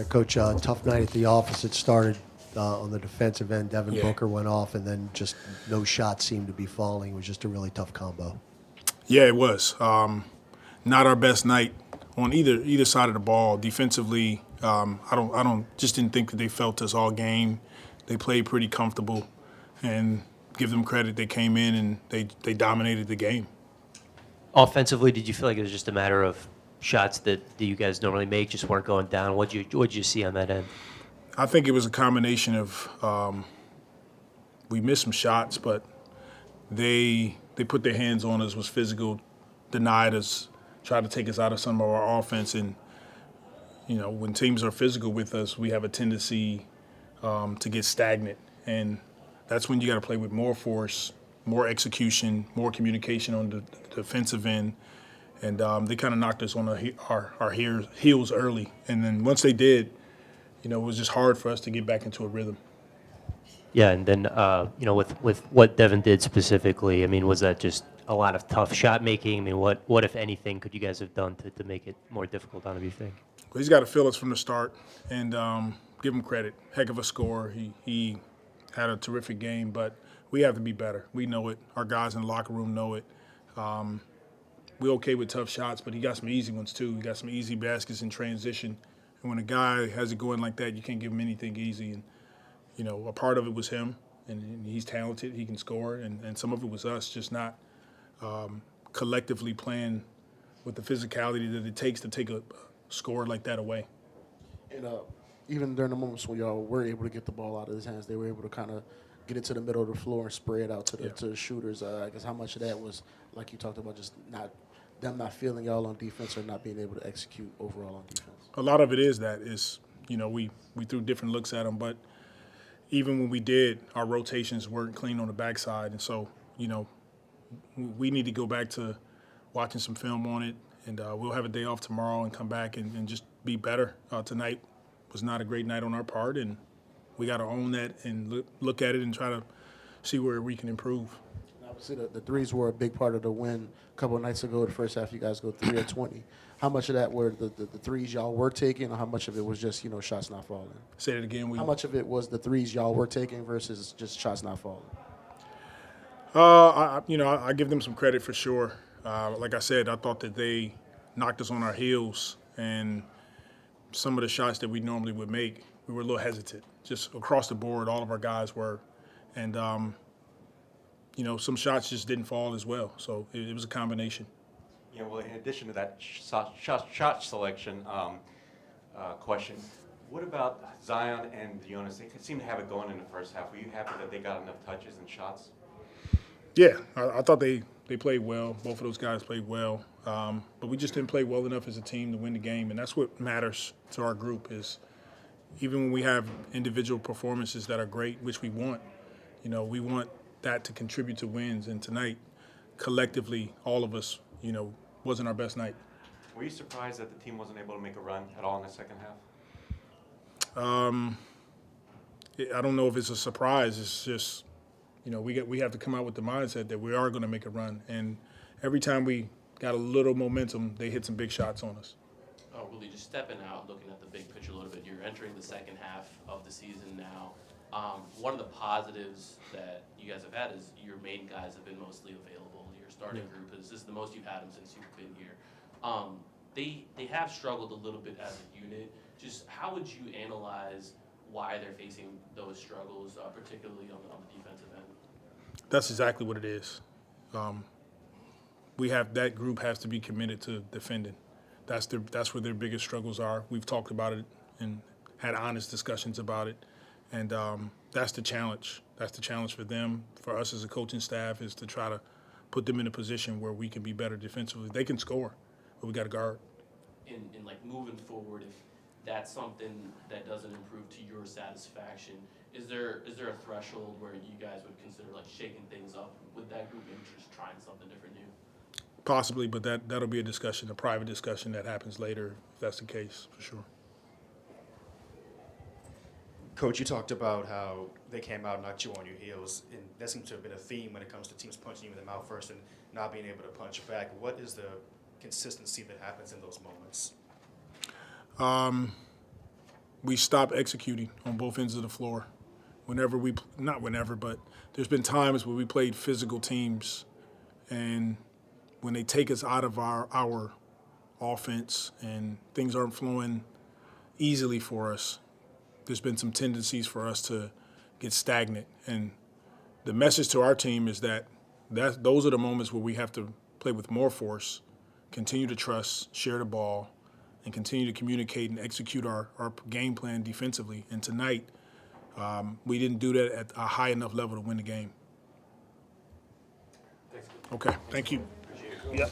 Coach, tough night at the office. It started on the defensive end. Devin Yeah. Booker went off, and then just no shots seemed to be falling. It was just a really tough combo. Yeah, it was. Not our best night on either side of the ball. Defensively, just didn't think that they felt us all game. They played pretty comfortable, and give them credit. They came in and they dominated the game. Offensively, did you feel like it was just a matter of shots that you guys normally make just weren't going down? What'd you see on that end? I think it was a combination of we missed some shots, but they put their hands on us, was physical, denied us, tried to take us out of some of our offense. And, when teams are physical with us, we have a tendency to get stagnant. And that's when you got to play with more force, more execution, more communication on the defensive end. And they kind of knocked us on our heels early. And then once they did, it was just hard for us to get back into a rhythm. Yeah, and then with what Devin did specifically, I mean, was that just a lot of tough shot making? I mean, what if anything could you guys have done to make it more difficult on him, you think? Well, he's got to feel us from the start, and give him credit. Heck of a scorer. He had a terrific game, but we have to be better. We know it. Our guys in the locker room know it. We're okay with tough shots, but he got some easy ones too. He got some easy baskets in transition. And when a guy has it going like that, you can't give him anything easy. And, a part of it was him, and he's talented. He can score. And some of it was us just not collectively playing with the physicality that it takes to take a score like that away. And even during the moments when y'all were able to get the ball out of his hands, they were able to kind of get it to the middle of the floor and spray it out to the shooters. I guess how much of that was, like you talked about, just them not feeling y'all on defense or not being able to execute overall on defense? A lot of it is we threw different looks at them, but even when we did, our rotations weren't clean on the backside. And so, we need to go back to watching some film on it, and we'll have a day off tomorrow and come back and just be better. Tonight was not a great night on our part, and we got to own that and look at it and try to see where we can improve. Obviously, the threes were a big part of the win a couple of nights ago. The first half, you guys go 3 of 20. How much of that were the threes y'all were taking, or how much of it was just shots not falling? Say it again. How much of it was the threes y'all were taking versus just shots not falling? I give them some credit for sure. Like I said, I thought that they knocked us on our heels, and some of the shots that we normally would make, we were a little hesitant. Just across the board, all of our guys were, and some shots just didn't fall as well. So it was a combination. Yeah, well, in addition to that shot selection question, what about Zion and Jonas? They seemed to have it going in the first half. Were you happy that they got enough touches and shots? Yeah, I thought they played well. Both of those guys played well. But we just didn't play well enough as a team to win the game. And that's what matters to our group is even when we have individual performances that are great, which we want, we want that to contribute to wins. And tonight, collectively, all of us, wasn't our best night. Were you surprised that the team wasn't able to make a run at all in the second half? I don't know if it's a surprise. It's just, we have to come out with the mindset that we are going to make a run. And every time we got a little momentum, they hit some big shots on us. Really just stepping out, looking at the big picture a little bit. You're entering the second half of the season now. One of the positives that you guys have had is your main guys have been mostly available. Your starting group this is the most you've had them since you've been here. They have struggled a little bit as a unit. Just how would you analyze why they're facing those struggles, particularly on the defensive end? That's exactly what it is. That group has to be committed to defending. That's where their biggest struggles are. We've talked about it and had honest discussions about it, and that's the challenge. That's the challenge for them. For us as a coaching staff is to try to put them in a position where we can be better defensively. They can score, but we got to guard. In like moving forward, if that's something that doesn't improve to your satisfaction, is there a threshold where you guys would consider like shaking things up with that group and just trying something different new? Possibly, but that'll be a private discussion that happens later if that's the case, for sure. Coach, you talked about how they came out and knocked you on your heels, and that seems to have been a theme when it comes to teams punching you in the mouth first and not being able to punch back. What is the consistency that happens in those moments? we stop executing on both ends of the floor. Not whenever, but there's been times where we played physical teams, and when they take us out of our offense and things aren't flowing easily for us, there's been some tendencies for us to get stagnant. And the message to our team is that those are the moments where we have to play with more force, continue to trust, share the ball, and continue to communicate and execute our game plan defensively. And tonight, we didn't do that at a high enough level to win the game. Okay, thank you. Yep.